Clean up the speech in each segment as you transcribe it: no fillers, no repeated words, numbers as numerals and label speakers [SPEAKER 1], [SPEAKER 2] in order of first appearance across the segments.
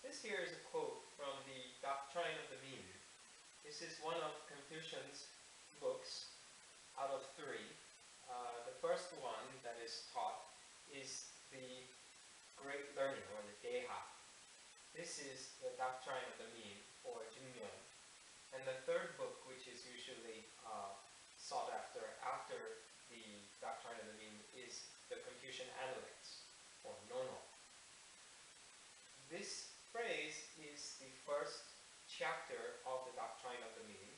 [SPEAKER 1] This here is a quote from the Doctrine of the Mean. This is one of Confucian's books out of three. The first one that is taught is the Great Learning, or the Geha. This is the Doctrine of the Mean, or Myung. And the third book, which is usually sought after the Doctrine of the Mean, is the Confucian Analects, or Nono. This phrase is the first chapter of the Doctrine of the Mean,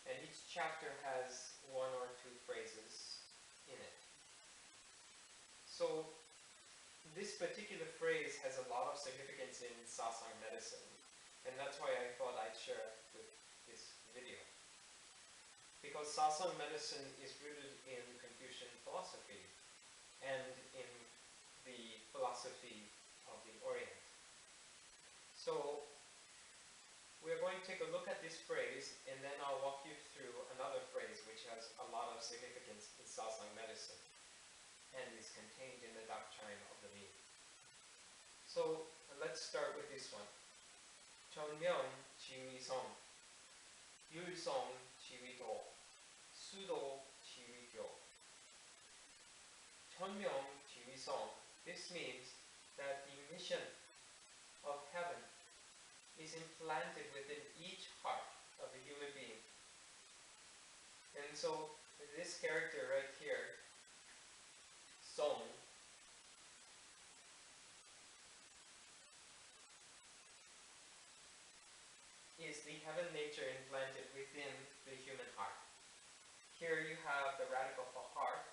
[SPEAKER 1] and each chapter has one or two phrases in it. So this particular phrase has a lot of significance in Sasang Medicine, and that's why I thought I'd share it with this video. Because Sasang Medicine is rooted in Confucian philosophy and in the philosophy of the Orient. So we're going to take a look at this phrase, and then I'll walk you through another phrase which has a lot of significance in Sasang Medicine and is contained in the Doctrine of the Mean. So let's start with this one. Myung 지위성, 율성 지위도, 수도 지위교. Myung 지위성. This means that the mission of heaven is implanted within each heart of a human being. And so this character right here, Song, is the heaven nature implanted within the human heart. Here you have the radical of the heart,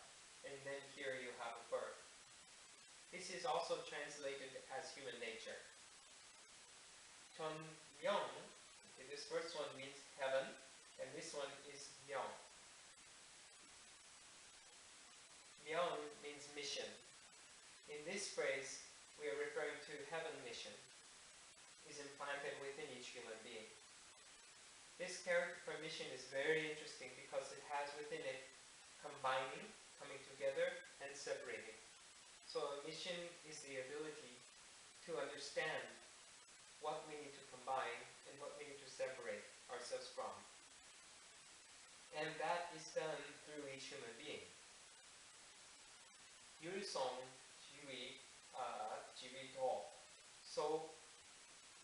[SPEAKER 1] and then here you have a birth. This is also translated as human nature. Myung, okay, this first one means heaven, and this one is Myung. Myung means mission. In this phrase, we are referring to heaven mission is implanted within each human being. This character for mission is very interesting because it has within it combining, coming together, and separating. So a mission is the ability to understand what we need to combine and what we need to separate ourselves from. And that is done through each human being. 율성, 지위, 지위도. So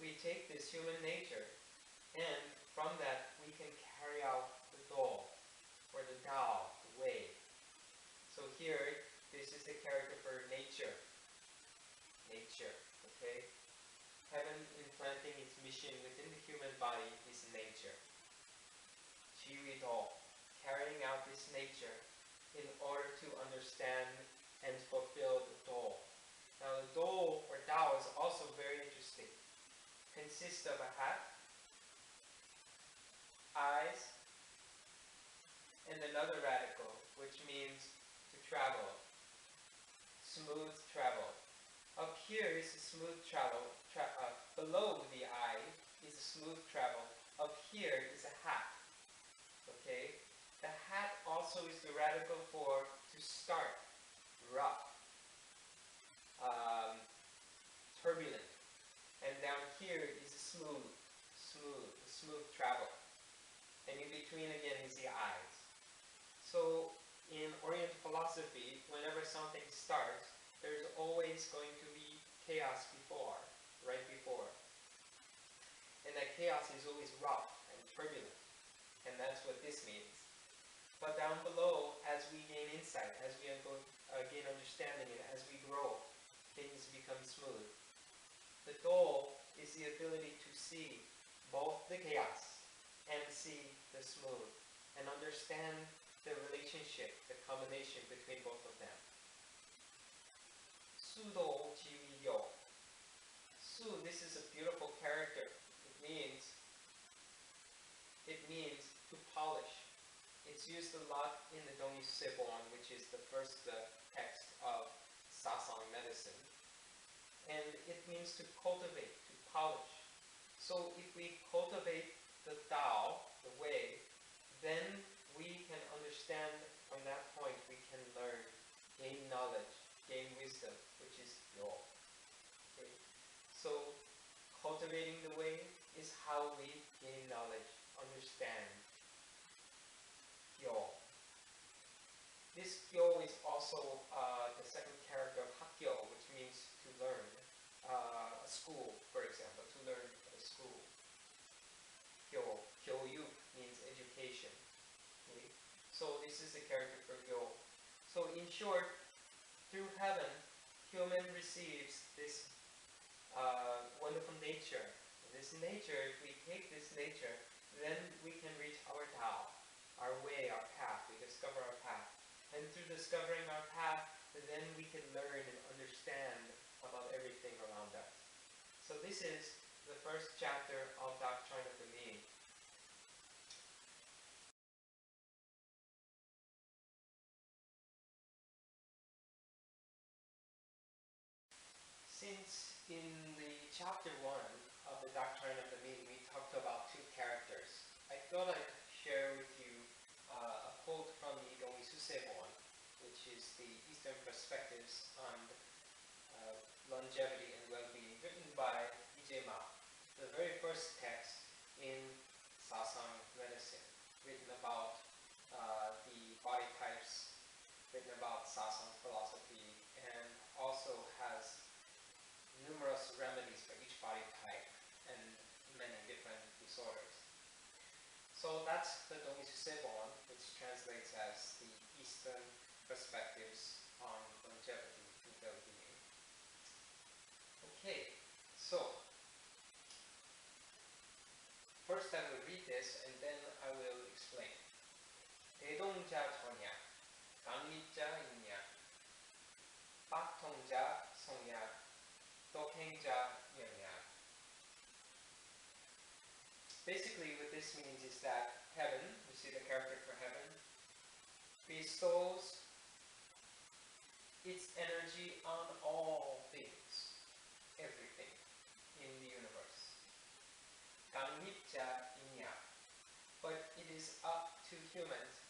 [SPEAKER 1] we take this human nature, and from that we can carry out the do, or the Tao, the way. So here, this is the character for nature. Nature, okay? Heaven implanting its mission within the human body is nature. 지위도, carrying out this nature in order to understand and fulfill the do. Now the do, or Tao, is also very interesting. Consists of a hat, eyes, and another radical, which means to travel. Smooth travel. Up here is a smooth travel. Below the eye is a smooth travel. Up here is a hat. Okay? The hat also is the radical for to start. Rough. Turbulent. And down here is a smooth travel. And in between again is the eyes. So in Oriental philosophy, whenever something starts, there's always going to be chaos before, right before. And that chaos is always rough and turbulent. And that's what this means. But down below, as we gain insight, as we gain understanding, and as we grow, things become smooth. The goal is the ability to see both the chaos and see the smooth, and understand the relationship, the combination between both of them. 수도 지위요. Su, this is a beautiful character. It means to polish. It's used a lot in the Dongi Sebon, which is the first text of Sasang Medicine. And it means to cultivate, to polish. So if we cultivate the Tao, the way, then we can understand from that point, we can learn, gain knowledge, gain wisdom, which is Yo. Okay. So cultivating the way is how we gain knowledge, understand Gyo. This Gyo is also the second character of Hakgyo, which means to learn. A school, for example, to learn at a school. Gyo, Gyoyuk means education. Okay? So this is the character for Gyo. So in short, through heaven, human receives this wonderful nature. This nature, if we take this nature, then we can reach our Tao, our way, our path. We discover our path. And through discovering our path, then we can learn and understand about everything around us. So this is the first chapter of Doctrine of Mean. Since in the chapter 1 of the Doctrine of Mean, we talked about two characters, I thought I'd share with you a quote from the Dongisuseibon, which is the Eastern Perspectives on Longevity and Wellbeing, written by Ma. The very first text in Sasang Medicine, written about the body types, written about Sasang philosophy, and also has numerous remedies for each body type and many different disorders. So that's the Dongisuseibon, which translates as the Eastern Perspectives on Longevity and Wellbeing. Okay, so first I will read this and then I will explain. 대동자 전약, 강리자 인약, 빡통자 성약, 독행자 명약. Basically what this means is that heaven, you see the character for heaven, bestows its energy on all things, everything in the universe. 강립자 인약, but it is up to humans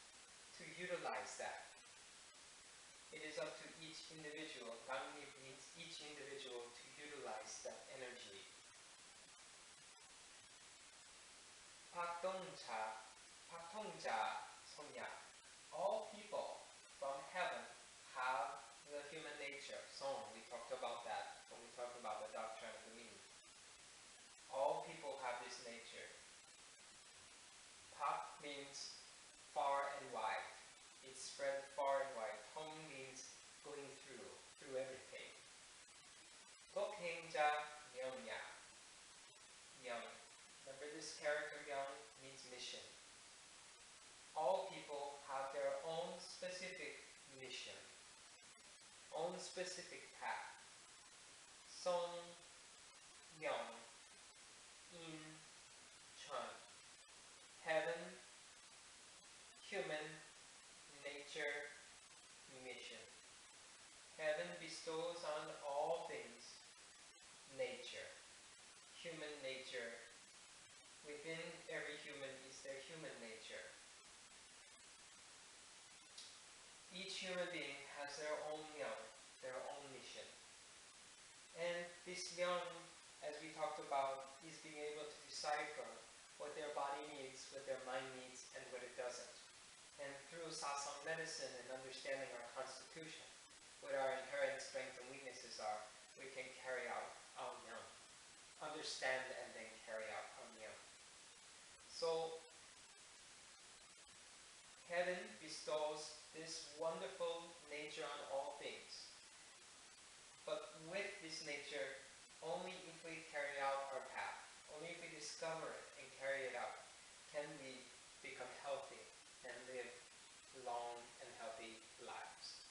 [SPEAKER 1] to utilize that. It is up to each individual, 강립 means each individual to utilize that energy. 박통자 성약, all people from heaven have the human nature. Song, we talked about that when we talked about the Doctrine of Mean. All people have this nature. Pak means far and wide. It's spread far and wide. Tong means going through everything. Dokhaengja Myung. Myung. Remember this character Myung means mission. All people have their own specific mission, own specific path. Song Myung in Chun. Heaven, human, nature, mission. Heaven bestows on all things nature, human nature. Within every human is their human nature. Each human being has their own Myung, their own mission. And this Myung, as we talked about, is being able to decipher what their body needs, what their mind needs, and what it doesn't. And through Sasang Medicine and understanding our constitution, what our inherent strengths and weaknesses are, we can carry out our Myung. Understand and then carry out our Myung. So, heaven bestows this wonderful nature on all things. But with this nature, only if we carry out our path, only if we discover it and carry it out, can we become healthy and live long and healthy lives.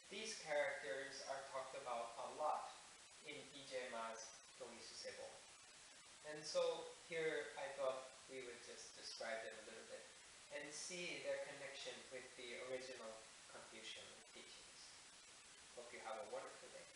[SPEAKER 1] These characters are talked about a lot in Ma's Dongisuseibon. And so here I thought we would just describe them a little bit and see their connection with the original Confucian teachings. Hope you have a wonderful day.